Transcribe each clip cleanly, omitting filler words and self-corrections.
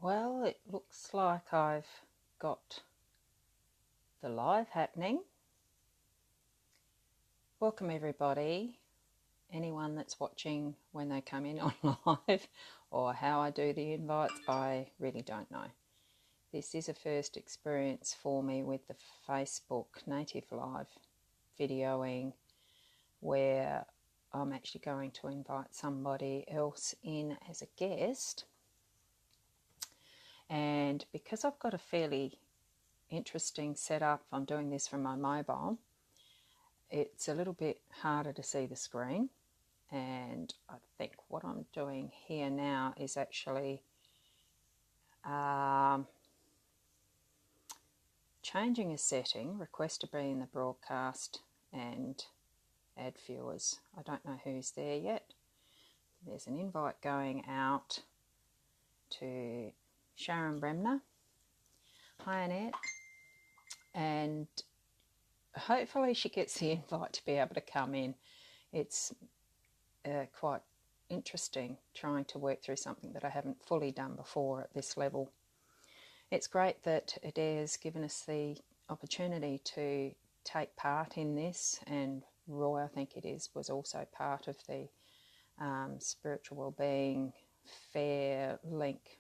Well, it looks like I've got the live happening. Welcome everybody, anyone that's watching when they come in on live, or how I do the invites, I really don't know. This is a first experience for me with the Facebook Native Live videoing, where I'm actually going to invite somebody else in as a guest. And because I've got a fairly interesting setup, I'm doing this from my mobile, it's a little bit harder to see the screen, and I think what I'm doing here now is actually changing a setting, request to be in the broadcast and add viewers. I don't know who's there yet. There's an invite going out to Sharon Bremner. Hi Annette. And hopefully she gets the invite to be able to come in. It's quite interesting trying to work through something that I haven't fully done before at this level. It's great that Adair's given us the opportunity to take part in this, and Roy, I think it is, was also part of the Spiritual Wellbeing Fair Link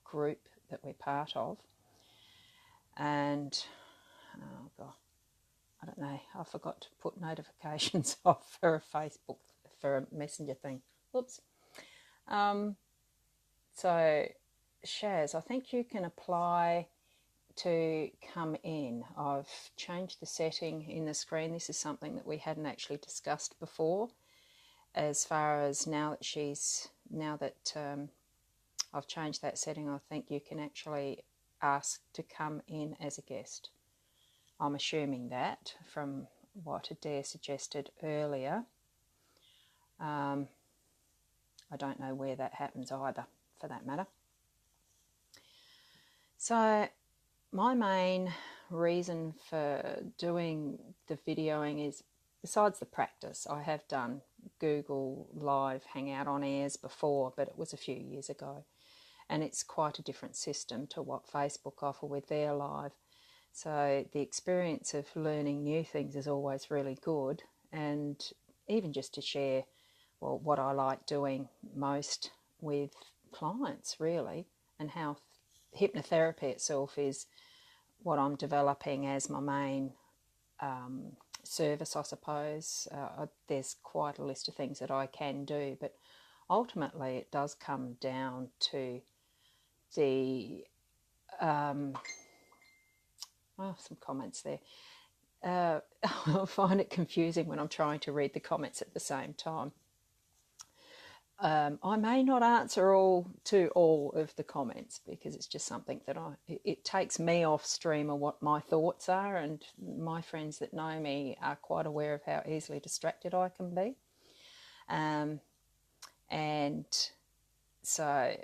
group that we're part of. And oh God, I don't know, I forgot to put notifications off for a Facebook, for a messenger thing. Whoops. So Shaz, I think you can apply to come in. I've changed the setting in the screen. This is something that we hadn't actually discussed before, as far as now that I've changed that setting, I think you can actually ask to come in as a guest. I'm assuming that from what Adair suggested earlier. I don't know where that happens either, for that matter. So my main reason for doing the videoing is, besides the practice, I have done Google Live Hangout on Airs before, but it was a few years ago. And it's quite a different system to what Facebook offer with their live. So the experience of learning new things is always really good. And even just to share, well, what I like doing most with clients, really, and how hypnotherapy itself is what I'm developing as my main service, I suppose. There's quite a list of things that I can do, but ultimately it does come down to the some comments there. I find it confusing when I'm trying to read the comments at the same time. I may not answer all of the comments, because it's just something that it takes me off stream of what my thoughts are, and my friends that know me are quite aware of how easily distracted I can be. And so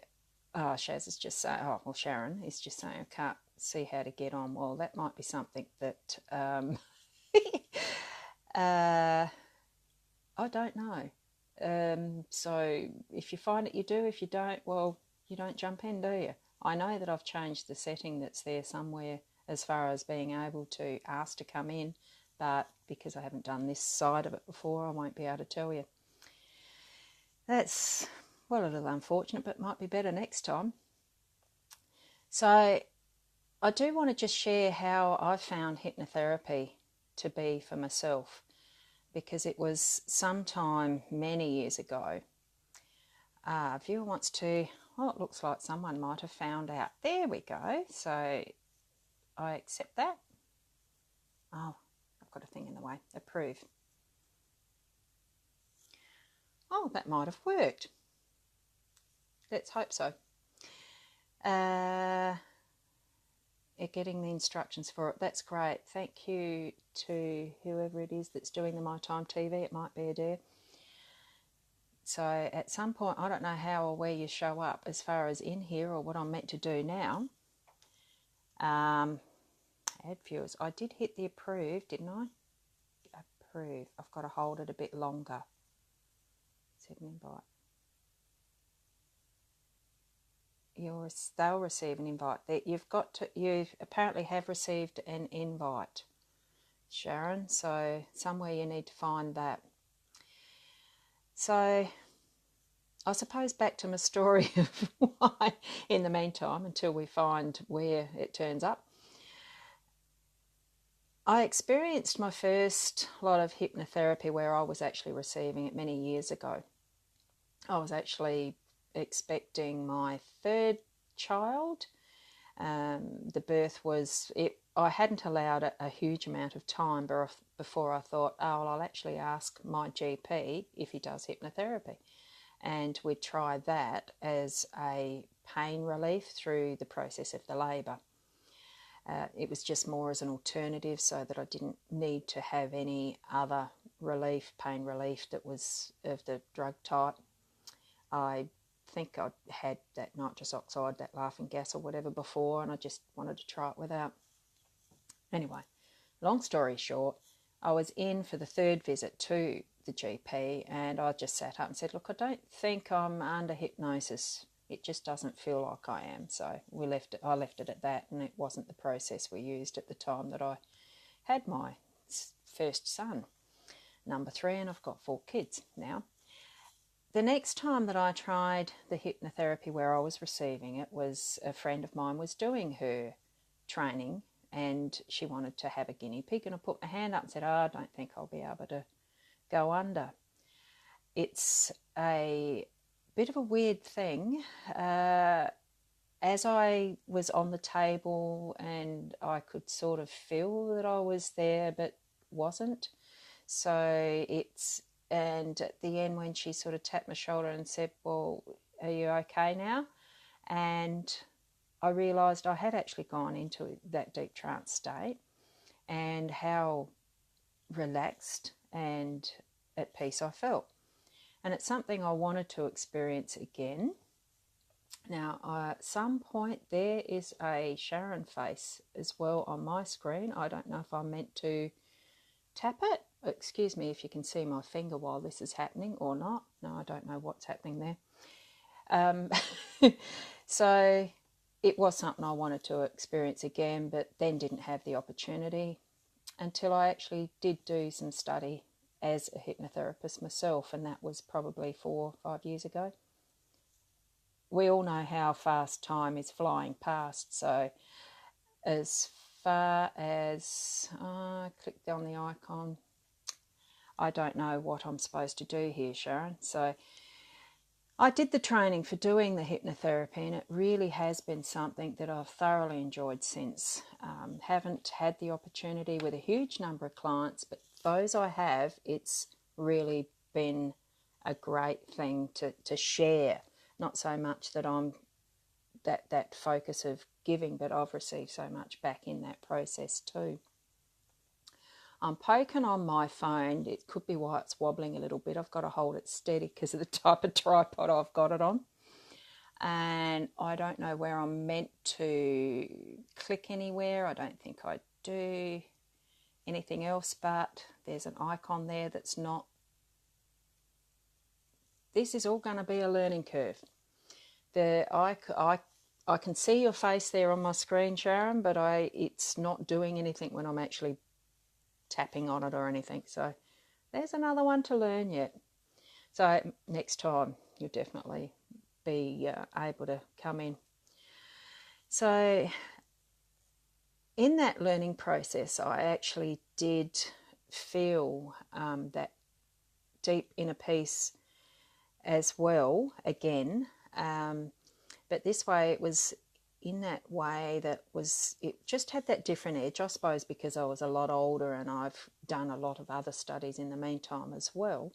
Shaz is just saying, Sharon is just saying, I can't see how to get on. Well, that might be something that I don't know. So if you find it, you do. If you don't, well, you don't jump in, do you? I know that I've changed the setting that's there somewhere as far as being able to ask to come in, but because I haven't done this side of it before, I won't be able to tell you. That's, well, a little unfortunate, but might be better next time. So I do want to just share how I found hypnotherapy to be for myself, because it was sometime many years ago. A viewer wants to, well, it looks like someone might have found out. There we go. So I accept that. Oh, I've got a thing in the way. Approve. Oh, that might have worked. Let's hope so. Getting the instructions for it. That's great. Thank you to whoever it is that's doing the My Time TV. It might be Adair. So at some point, I don't know how or where you show up as far as in here or what I'm meant to do now. Add viewers. I did hit the approve, didn't I? Approve. I've got to hold it a bit longer. Set an invite. they'll receive an invite. You apparently have received an invite, Sharon, so somewhere you need to find that. So I suppose back to my story of why, in the meantime, until we find where it turns up, I experienced my first lot of hypnotherapy where I was actually receiving it many years ago. I was actually expecting my third child. The birth was, I hadn't allowed a huge amount of time before I thought, oh, well, I'll actually ask my GP if he does hypnotherapy. And we'd try that as a pain relief through the process of the labour. It was just more as an alternative so that I didn't need to have any other pain relief that was of the drug type. I think I'd had that nitrous oxide, that laughing gas or whatever before, and I just wanted to try it without. Anyway, long story short, I was in for the third visit to the GP, and I just sat up and said, look, I don't think I'm under hypnosis. It just doesn't feel like I am. So I left it at that, and it wasn't the process we used at the time that I had my first son, number 3, and I've got 4 kids now. The next time that I tried the hypnotherapy where I was receiving it was a friend of mine was doing her training, and she wanted to have a guinea pig, and I put my hand up and said, I don't think I'll be able to go under. It's a bit of a weird thing. As I was on the table and I could sort of feel that I was there but wasn't. And at the end when she sort of tapped my shoulder and said, well, are you okay now? And I realised I had actually gone into that deep trance state and how relaxed and at peace I felt. And it's something I wanted to experience again. Now, at some point there is a Sharon face as well on my screen. I don't know if I'm meant to tap it. Excuse me if you can see my finger while this is happening or not. No, I don't know what's happening there. So it was something I wanted to experience again, but then didn't have the opportunity until I actually did do some study as a hypnotherapist myself, and that was probably 4 or 5 years ago. We all know how fast time is flying past, so as far as I clicked on the icon, I don't know what I'm supposed to do here, Sharon. So I did the training for doing the hypnotherapy, and it really has been something that I've thoroughly enjoyed since. Haven't had the opportunity with a huge number of clients, but those I have, it's really been a great thing to share. Not so much that I'm that focus of giving, but I've received so much back in that process too. I'm poking on my phone. It could be why it's wobbling a little bit. I've got to hold it steady because of the type of tripod I've got it on. And I don't know where I'm meant to click anywhere. I don't think I do anything else, but there's an icon there that's not. This is all going to be a learning curve. I can see your face there on my screen, Sharon, but it's not doing anything when I'm actually tapping on it or anything. So there's another one to learn yet. So next time you'll definitely be able to come in. So in that learning process, I actually did feel that deep inner peace as well again. But this way it was in that way it just had that different edge, I suppose, because I was a lot older and I've done a lot of other studies in the meantime as well,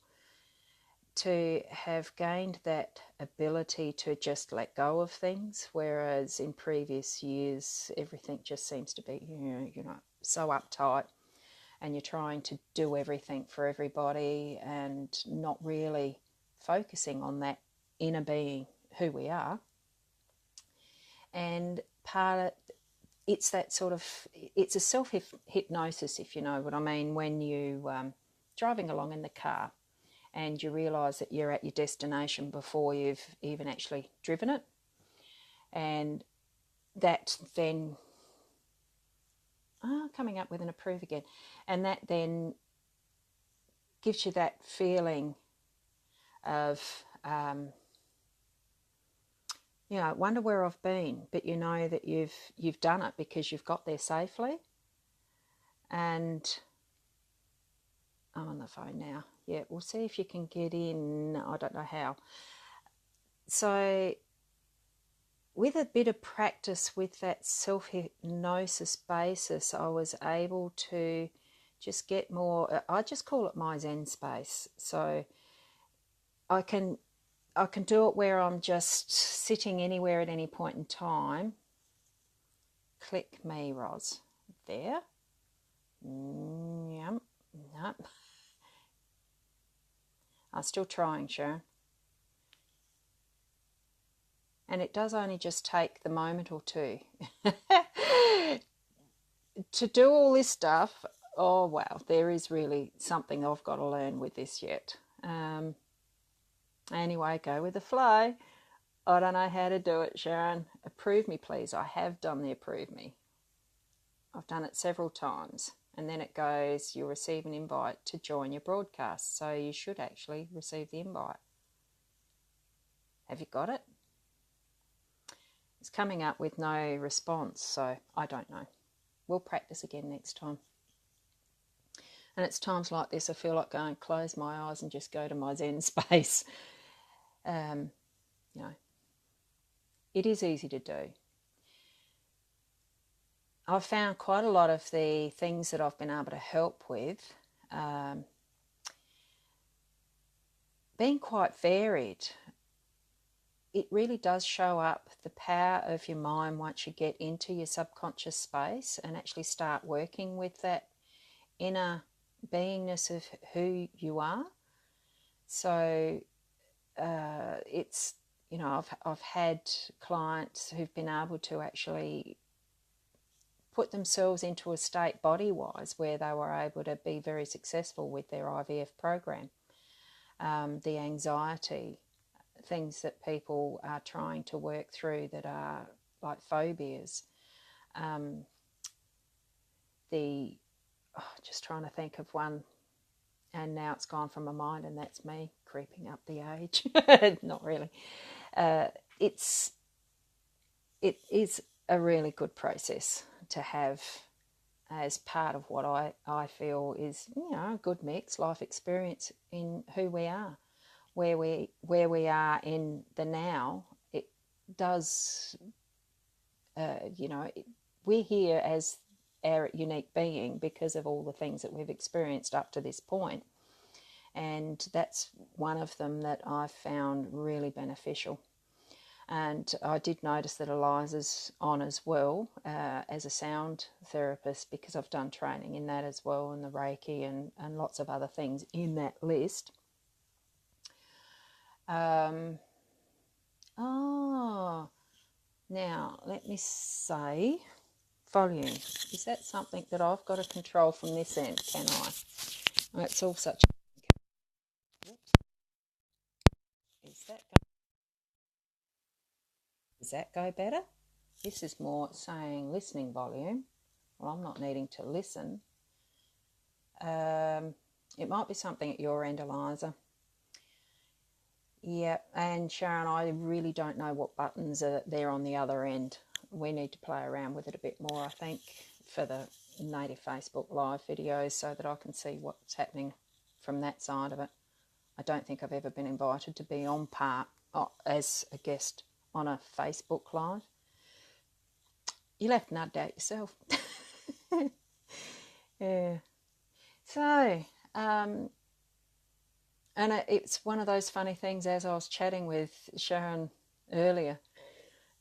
to have gained that ability to just let go of things, whereas in previous years everything just seems to be, so uptight, and you're trying to do everything for everybody and not really focusing on that inner being, who we are. And it's that sort of, it's a self-hypnosis, if you know what I mean, when you driving along in the car and you realise that you're at your destination before you've even actually driven it. And that then, coming up with an approve again, and that then gives you that feeling of, wonder where I've been, but you know that you've done it because you've got there safely. And I'm on the phone now. Yeah, we'll see if you can get in. I don't know how. So with a bit of practice with that self-hypnosis basis, I was able to just get more, I just call it my Zen space. So I can do it where I'm just sitting anywhere at any point in time. Click me, Roz. There. Yep. Nope. I'm still trying, Sharon. And it does only just take the moment or two. To do all this stuff, oh wow, there is really something I've got to learn with this yet. Anyway, go with the flow. I don't know how to do it, Sharon. Approve me, please. I have done the approve me. I've done it several times. And then it goes, you'll receive an invite to join your broadcast. So you should actually receive the invite. Have you got it? It's coming up with no response, so I don't know. We'll practice again next time. And it's times like this I feel like going, close my eyes and just go to my Zen space. It is easy to do. I've found quite a lot of the things that I've been able to help with being quite varied. It really does show up the power of your mind once you get into your subconscious space and actually start working with that inner beingness of who you are. So it's, I've had clients who've been able to actually put themselves into a state body-wise where they were able to be very successful with their IVF program. The anxiety, things that people are trying to work through that are like phobias. Just trying to think of one, and now it's gone from my mind, and that's me creeping up the age. Not really. It is a really good process to have as part of what I feel is, a good mix, life experience in who we are, where we are in the now. It does, we're here as our unique being because of all the things that we've experienced up to this point. And that's one of them that I've found really beneficial. And I did notice that Eliza's on as well as a sound therapist, because I've done training in that as well, and the Reiki and lots of other things in that list. Now let me say volume. Is that something that I've got to control from this end, can I? It's all such a... Does that go better? This is more saying listening volume. Well, I'm not needing to listen. It might be something at your end, Eliza. Yeah, and Sharon, I really don't know what buttons are there on the other end. We need to play around with it a bit more, I think, for the native Facebook Live videos so that I can see what's happening from that side of it. I don't think I've ever been invited to be on part as a guest on a Facebook Live. You'll have to nut out yourself. Yeah. So, and it's one of those funny things, as I was chatting with Sharon earlier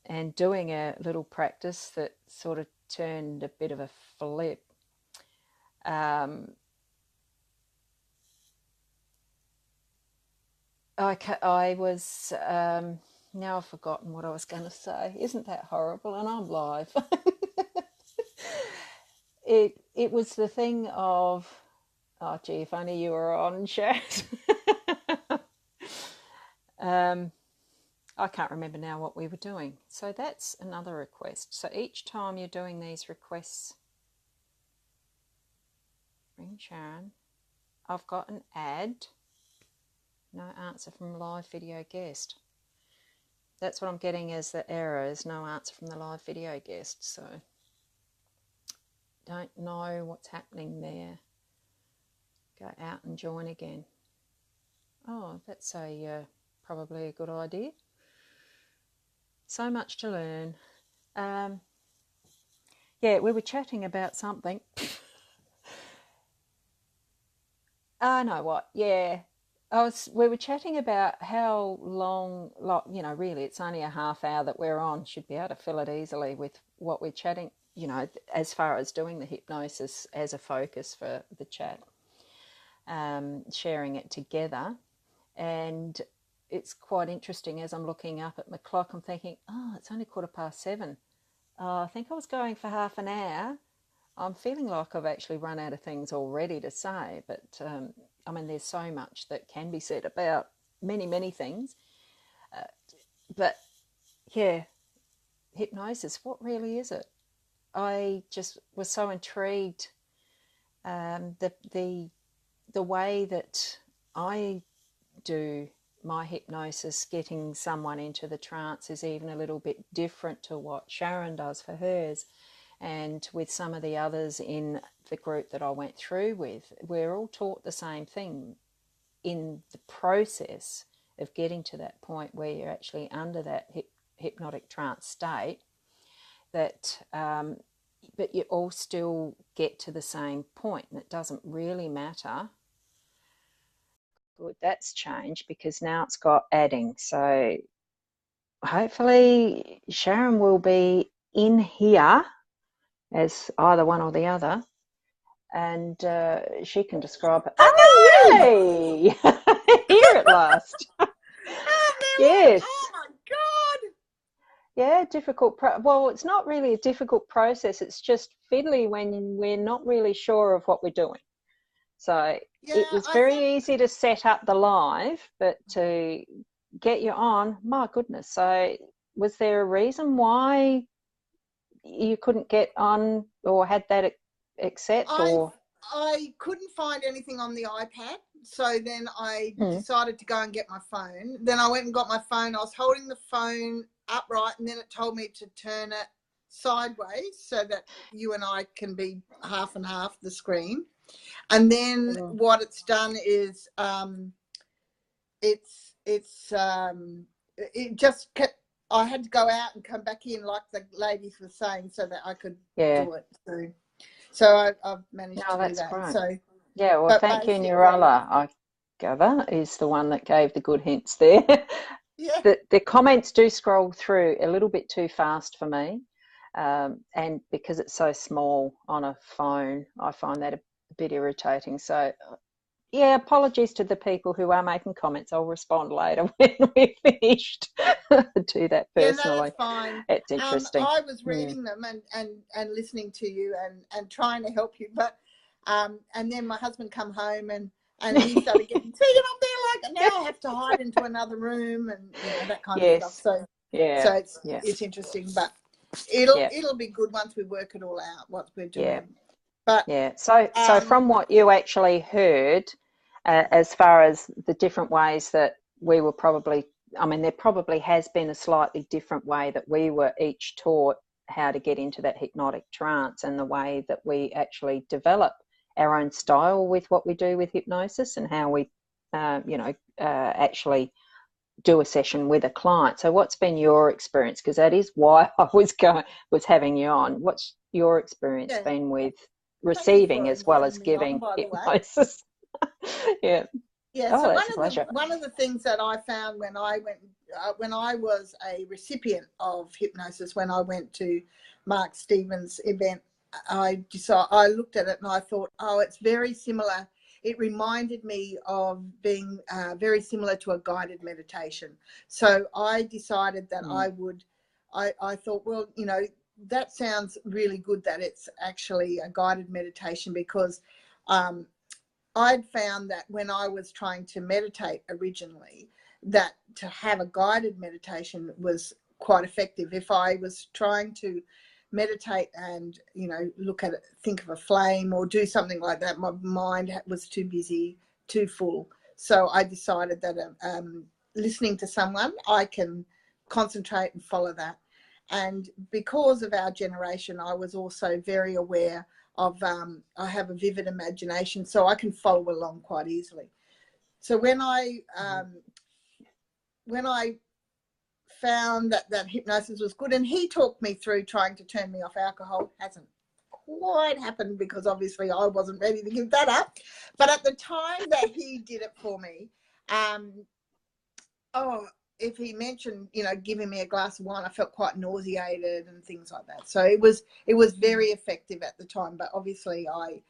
and doing a little practice that sort of turned a bit of a flip. I was, now I've forgotten what I was going to say. Isn't that horrible? And I'm live. It was the thing of, oh gee, if only you were on, chat. I can't remember now what we were doing. So that's another request. So each time you're doing these requests, ring Sharon, I've got an ad. No answer from live video guest. That's what I'm getting as the error, is no answer from the live video guest. So don't know what's happening there. Go out and join again. Oh, that's probably a good idea. So much to learn. Yeah, we were chatting about something. I know what. Yeah, we were chatting about how long, you know, really it's only a half hour that we're on. Should be able to fill it easily with what we're chatting, you know, as far as doing the hypnosis as a focus for the chat, sharing it together. And it's quite interesting as I'm looking up at my clock, I'm thinking, oh, it's only 7:15. I think I was going for half an hour. I'm feeling like I've actually run out of things already to say, but I mean, there's so much that can be said about many, many things. But yeah, hypnosis, what really is it? I just was so intrigued. The way that I do my hypnosis, getting someone into the trance, is even a little bit different to what Sharon does for hers. And with some of the others in the group that I went through with, we're all taught the same thing in the process of getting to that point where you're actually under that hypnotic trance state, that but you all still get to the same point, and it doesn't really matter. Good, that's changed because now it's got adding. So hopefully Sharon will be in here as either one or the other, and she can describe it. Oh, yay! Here at last. Yes. Oh my God. Yeah, difficult. Well, it's not really a difficult process. It's just fiddly when we're not really sure of what we're doing. So Yeah, it was very easy to set up the live, but to get you on, my goodness. So was there a reason why you couldn't get on or had that accept? I couldn't find anything on the iPad, so then I decided to go and get my phone. Then I went and got my phone. I was holding the phone upright, and then it told me to turn it sideways so that you and I can be half and half the screen. And then what it's done is it just kept. I had to go out and come back in, like the ladies were saying, so that I could do it. So I've managed to do that. Great. So yeah, well, thank you, Nirala, I gather, is the one that gave the good hints there. Yeah. The comments do scroll through a little bit too fast for me, and because it's so small on a phone, I find that a bit irritating. So yeah, apologies to the people who are making comments. I'll respond later when we've finished. Do that personally. Yeah, no, that's fine. It's interesting. I was reading them and listening to you and trying to help you, but and then my husband come home and he started getting taken up there, like, now I have to hide into another room and that kind of stuff. So so it's interesting, but it'll be good once we work it all out, what we're doing. Yeah. But so from what you actually heard, as far as the different ways that we were probably, I mean, there probably has been a slightly different way that we were each taught how to get into that hypnotic trance, and the way that we actually develop our own style with what we do with hypnosis, and how we, actually do a session with a client. So what's been your experience? Because that is why I was having you on. What's your experience been with receiving as well as giving hypnosis? Yeah. So one of the things that I found when I went when I was a recipient of hypnosis, when I went to Mark Stevens' event, I looked at it and I thought, oh, it's very similar. It reminded me of being very similar to a guided meditation. So I decided that I thought, well, that sounds really good that it's actually a guided meditation, because I'd found that when I was trying to meditate originally, that to have a guided meditation was quite effective. If I was trying to meditate and, you know, look at it, think of a flame or do something like that, my mind was too busy, too full. So I decided that listening to someone, I can concentrate and follow that. And because of our generation, I was also very aware of, I have a vivid imagination, so I can follow along quite easily. So when I found that hypnosis was good, and he talked me through trying to turn me off alcohol, hasn't quite happened because obviously I wasn't ready to give that up. But at the time that he did it for me, if he mentioned, you know, giving me a glass of wine, I felt quite nauseated and things like that. So it was very effective at the time. But obviously I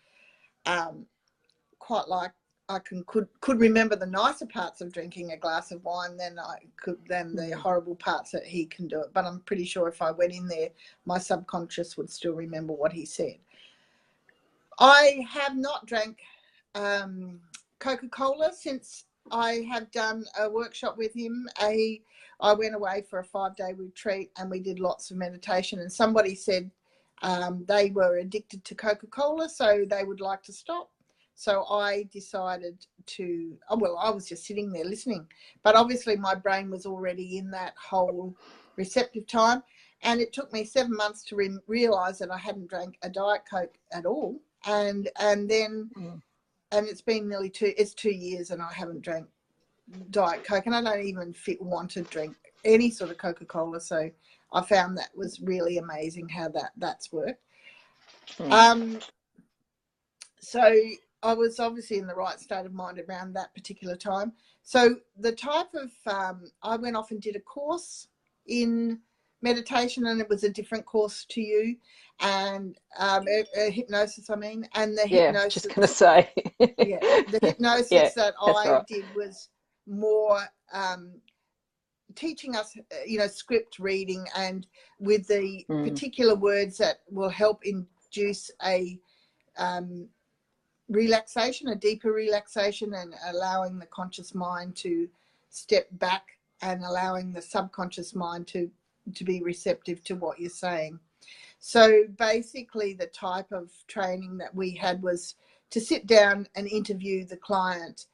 quite like, I could remember the nicer parts of drinking a glass of wine than the horrible parts that he can do it. But I'm pretty sure if I went in there, my subconscious would still remember what he said. I have not drank Coca-Cola since I have done a workshop with him. I went away for a 5-day retreat and we did lots of meditation, and somebody said they were addicted to Coca-Cola, so they would like to stop. So I decided to, I was just sitting there listening, but obviously my brain was already in that whole receptive time. And it took me 7 months to realise that I hadn't drank a Diet Coke at all. And then, and it's been nearly 2 years and I haven't drank Diet Coke, and I don't even want to drink any sort of Coca-Cola. So I found that was really amazing how that's worked. So I was obviously in the right state of mind around that particular time. So the type of, I went off and did a course in meditation, and it was a different course to you, and hypnosis, I mean, and the hypnosis. Just going to say. The hypnosis that I did was more teaching us, you know, script reading, and with the particular words that will help induce a relaxation, a deeper relaxation, and allowing the conscious mind to step back and allowing the subconscious mind to be receptive to what you're saying. So basically the type of training that we had was to sit down and interview the client,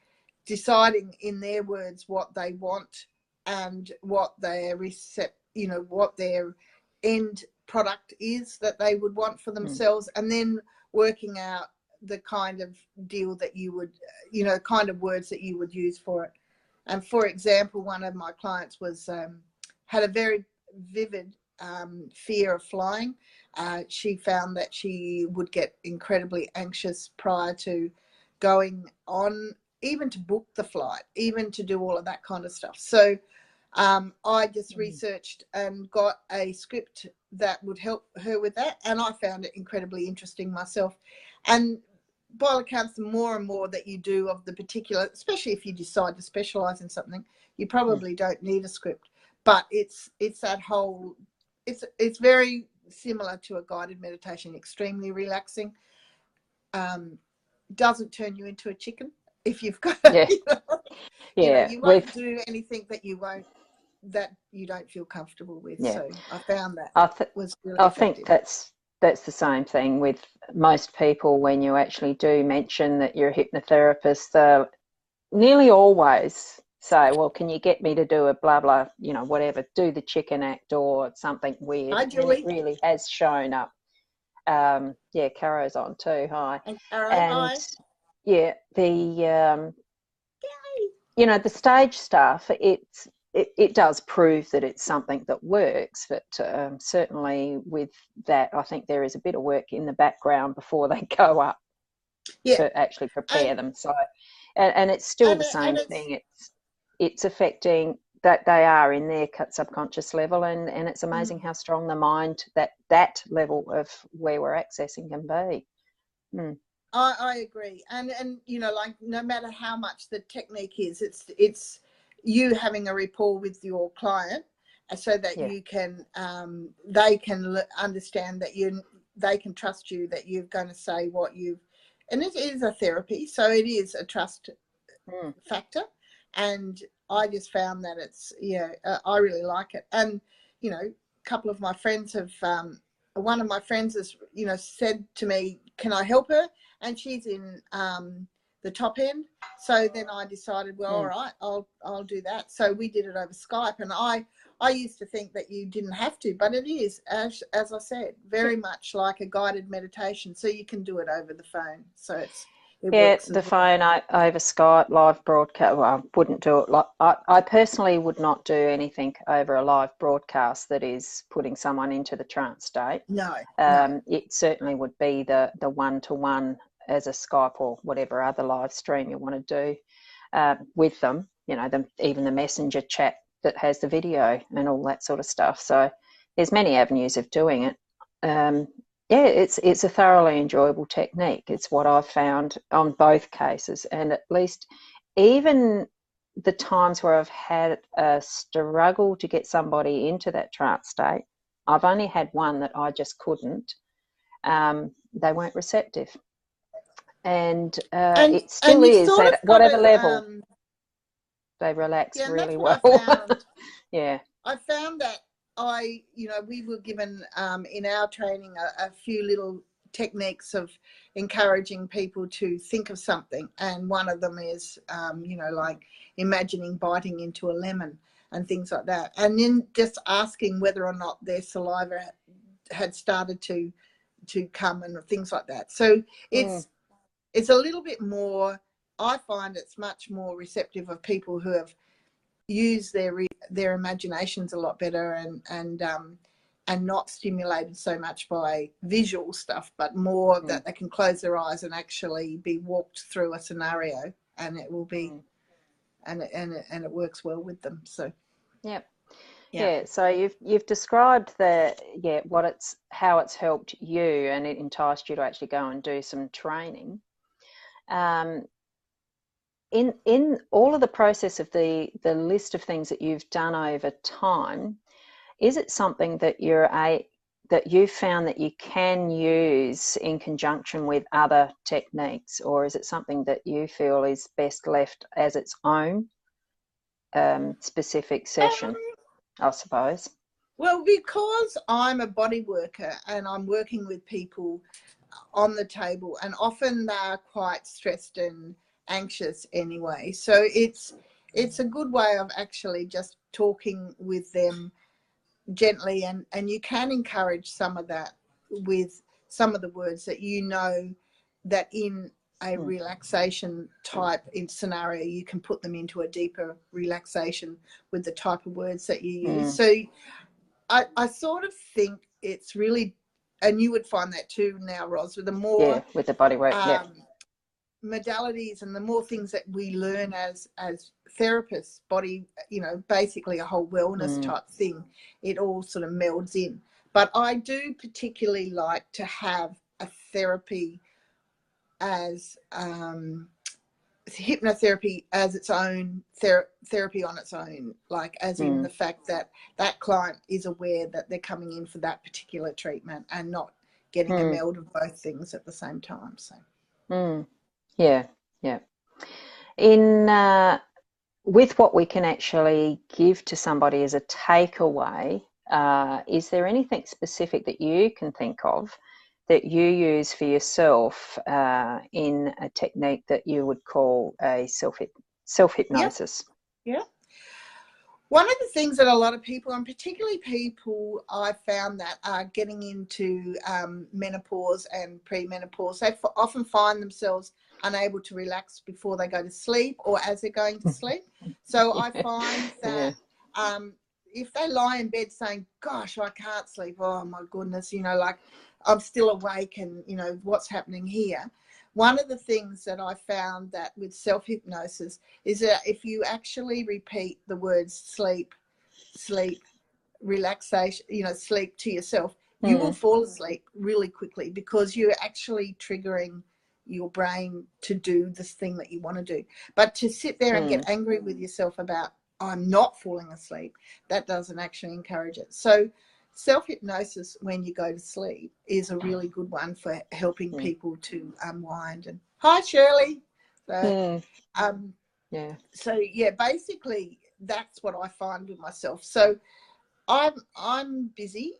deciding in their words what they want and what their what their end product is that they would want for themselves, and then working out the kind of deal that you would, you know, kind of words that you would use for it. And for example, one of my clients was had a very vivid fear of flying. She found that she would get incredibly anxious prior to going on, even to book the flight, even to do all of that kind of stuff. So I just researched and got a script that would help her with that, and I found it incredibly interesting myself. And by all accounts, the more and more that you do of the particular, especially if you decide to specialize in something, you probably don't need a script. But it's that whole, it's very similar to a guided meditation, extremely relaxing. Doesn't turn you into a chicken if you've got you won't do anything that you don't feel comfortable with. So I found that was really effective. I think that's the same thing with most people. When you actually do mention that you're a hypnotherapist, they'll nearly always say, well, can you get me to do a blah blah, you know, whatever, do the chicken act or something weird. Hi, Julie. And it really has shown up. Caro's on too. Hi. And Caro, hi. Yeah, the you know, the stage stuff, it does prove that it's something that works, but certainly with that, I think there is a bit of work in the background before they go up to actually prepare them. So, and it's still the same thing. It's affecting that they are in their subconscious level, and it's amazing how strong the mind that level of where we're accessing can be. I agree, and you know, like, no matter how much the technique is, it's you having a rapport with your client, so that you can they can understand that they can trust you, that you're going to say what you've, and it is a therapy, so it is a trust factor. And I just found that it's, I really like it. And, a couple of my friends have, one of my friends has, said to me, can I help her? And she's in the top end. So then I decided, well, all right, I'll do that. So we did it over Skype. And I used to think that you didn't have to, but it is, as I said, very much like a guided meditation. So you can do it over the phone. So it works the as well. phone over Skype, live broadcast. Well, I wouldn't do it. Like I personally would not do anything over a live broadcast that is putting someone into the trance state. No. It certainly would be the one-to-one as a Skype or whatever other live stream you want to do with them. Even the messenger chat that has the video and all that sort of stuff. So there's many avenues of doing it. It's a thoroughly enjoyable technique. It's what I've found on both cases, and at least even the times where I've had a struggle to get somebody into that trance state, I've only had one that I just couldn't. They weren't receptive, and it still is at whatever level. They relax really well. Yeah. I found that we were given in our training a few little techniques of encouraging people to think of something. And one of them is, like imagining biting into a lemon and things like that. And then just asking whether or not their saliva had started to come and things like that. So it's a little bit more, I find it's much more receptive of people who have used their imaginations a lot better and not stimulated so much by visual stuff, but more that they can close their eyes and actually be walked through a scenario, and it will be and it works well with them. So so you've described how it's helped you, and it enticed you to actually go and do some training. In all of the process of the list of things that you've done over time, is it something that you've found that you can use in conjunction with other techniques, or is it something that you feel is best left as its own specific session, I suppose? Well, because I'm a body worker and I'm working with people on the table, and often they're quite stressed and anxious anyway, so it's a good way of actually just talking with them gently, and you can encourage some of that with some of the words that that in a relaxation type scenario you can put them into a deeper relaxation with the type of words that you use. So I sort of think it's really, and you would find that too now, Ros, with the more with the body work modalities and the more things that we learn as therapists, body, basically a whole wellness type thing, it all sort of melds in. But I do particularly like to have a therapy as hypnotherapy as its own therapy on its own, like as in the fact that that client is aware that they're coming in for that particular treatment and not getting a meld of both things at the same time. So in with what we can actually give to somebody as a takeaway, is there anything specific that you can think of that you use for yourself in a technique that you would call a self-hypnosis? Yeah. One of the things that a lot of people, and particularly people I found that are getting into menopause and premenopause, they often find themselves unable to relax before they go to sleep or as they're going to sleep. So I find that if they lie in bed saying, gosh, I can't sleep, oh my goodness, like I'm still awake and, what's happening here? One of the things that I found that with self-hypnosis is that if you actually repeat the words sleep, relaxation, sleep to yourself, you will fall asleep really quickly because you're actually triggering your brain to do this thing that you want to do. But to sit there and get angry with yourself about, I'm not falling asleep, that doesn't actually encourage it. So self-hypnosis when you go to sleep is a really good one for helping people to unwind. And hi, Shirley. So, basically that's what I find with myself. So I'm busy,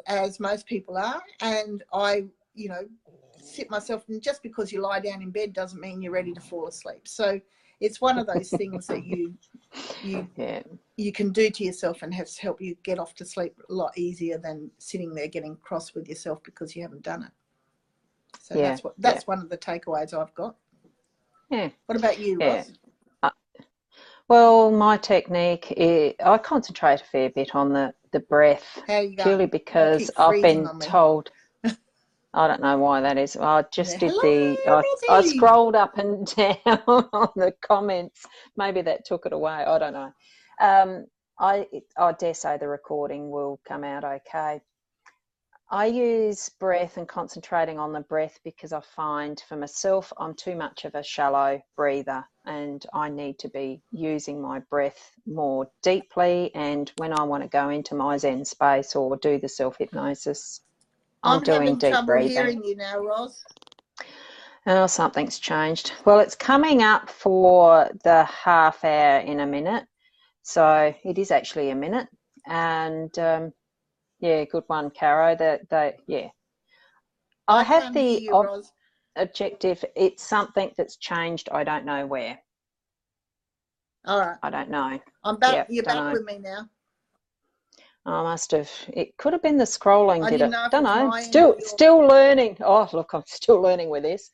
as most people are, and I, sit myself, and just because you lie down in bed doesn't mean you're ready to fall asleep. So it's one of those things that you can do to yourself and help you get off to sleep a lot easier than sitting there getting cross with yourself because you haven't done it. So that's one of the takeaways I've got. Yeah. What about you, Roz? Well, my technique is I concentrate a fair bit on the breath, purely because I've been told. I don't know why that is. I just did I scrolled up and down on the comments. Maybe that took it away. I don't know. I dare say the recording will come out okay. I use breath and concentrating on the breath because I find for myself I'm too much of a shallow breather, and I need to be using my breath more deeply. And when I want to go into my Zen space or do the self-hypnosis, I'm doing deep breathing. I'm having trouble hearing you now, Roz. Oh, something's changed. Well, it's coming up for the half hour in a minute. So it is actually a minute. And yeah, good one, Caro. I have the objective. It's something that's changed. I don't know where. All right. I don't know. I'm back. You're back with me now. I must have. It could have been the scrolling. Don't know. Still learning. Oh, look, I'm still learning with this.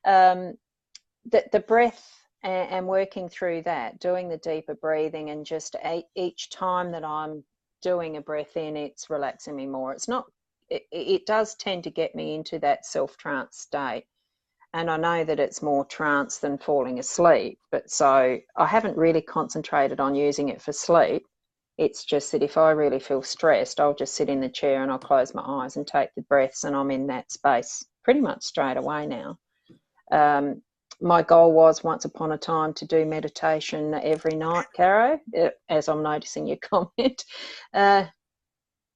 The breath and working through that, doing the deeper breathing, and just each time that I'm doing a breath in, it's relaxing me more. It's not. It does tend to get me into that self-trance state, and I know that it's more trance than falling asleep. But so I haven't really concentrated on using it for sleep. It's just that if I really feel stressed, I'll just sit in the chair and I'll close my eyes and take the breaths, and I'm in that space pretty much straight away now. My goal was once upon a time to do meditation every night, Caro, as I'm noticing your comment.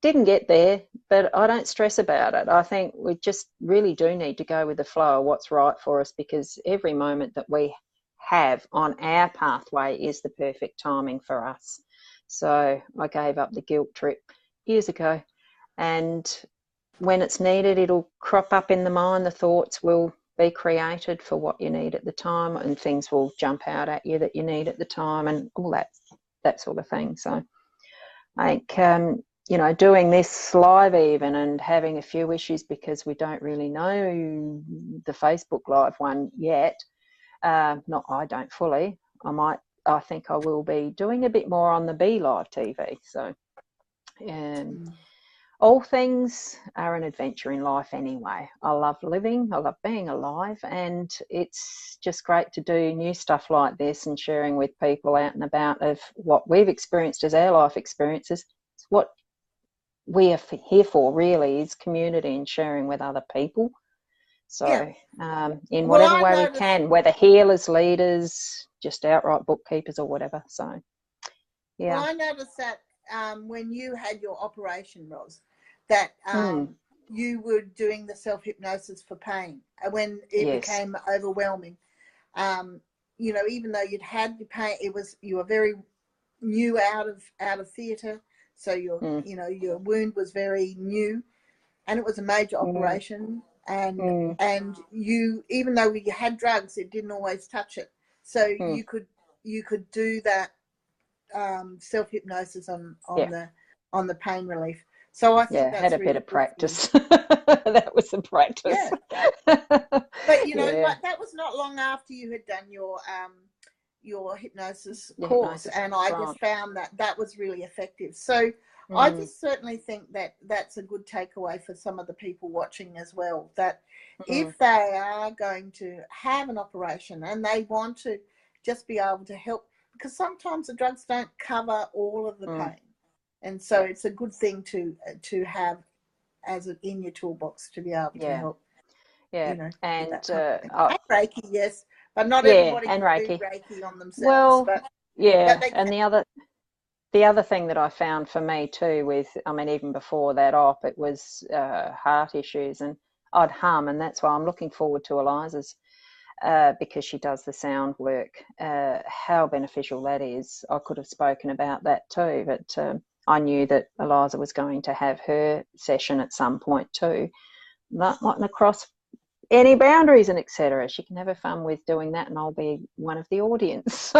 Didn't get there, but I don't stress about it. I think we just really do need to go with the flow of what's right for us, because every moment that we have on our pathway is the perfect timing for us. So I gave up the guilt trip years ago, and when it's needed, it'll crop up in the mind. The thoughts will be created for what you need at the time, and things will jump out at you that you need at the time, and all that sort of thing. So I think, doing this live even and having a few issues because we don't really know the Facebook Live one yet. I don't fully. I think I will be doing a bit more on the Be Live TV. So all things are an adventure in life anyway. I love living, I love being alive, and it's just great to do new stuff like this and sharing with people out and about of what we've experienced as our life experiences. It's what we are here for, really, is community and sharing with other people. So in whatever way we can, whether healers, leaders, just outright bookkeepers or whatever. So, yeah. Well, I noticed that when you had your operation, Roz, that you were doing the self-hypnosis for pain. When it became overwhelming, even though you'd had the pain, you were very new out of theatre. So your wound was very new, and it was a major operation. And you, even though you had drugs, it didn't always touch it. So you could do that self-hypnosis on the pain relief. So I think that's had a really bit of practice. That was some practice. Yeah. But that was not long after you had done your hypnosis course, and I just found that was really effective. So I just certainly think that that's a good takeaway for some of the people watching as well, that if they are going to have an operation and they want to just be able to help, because sometimes the drugs don't cover all of the pain, and so it's a good thing to have in your toolbox to be able to help. Yeah, and Reiki, yes, but not everybody can do Reiki on themselves. Well, and the other thing that I found for me too even before that op, it was heart issues, and I'd hum, and that's why I'm looking forward to Eliza's because she does the sound work. How beneficial that is. I could have spoken about that too, but I knew that Eliza was going to have her session at some point too. Not across any boundaries and etc. She can have her fun with doing that, and I'll be one of the audience.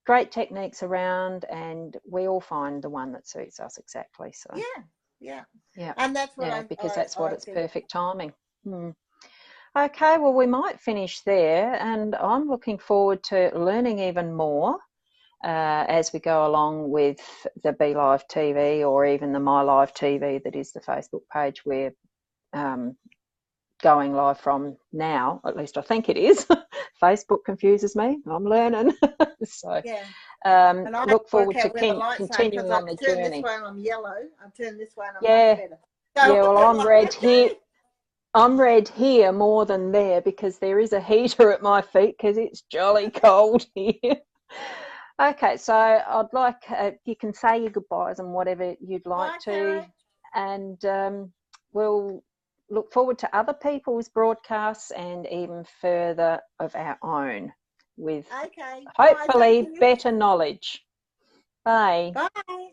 Great techniques around, and we all find the one that suits us exactly. So yeah, and that's what because that's what it's perfect timing. Okay, well, we might finish there, and I'm looking forward to learning even more as we go along with the Be Live TV, or even the My Live TV that is the Facebook page we're going live from now. At least I think it is. Facebook confuses me. I'm learning. So look forward to continuing on the journey. This one I'm yellow. I've turned this one I'm much better. So well, I'm red here. I'm red here more than there because there is a heater at my feet because it's jolly cold here. Okay, so I'd like, you can say your goodbyes and whatever you'd like to, and we'll look forward to other people's broadcasts and even further of our own with hopefully better knowledge. Bye. Bye.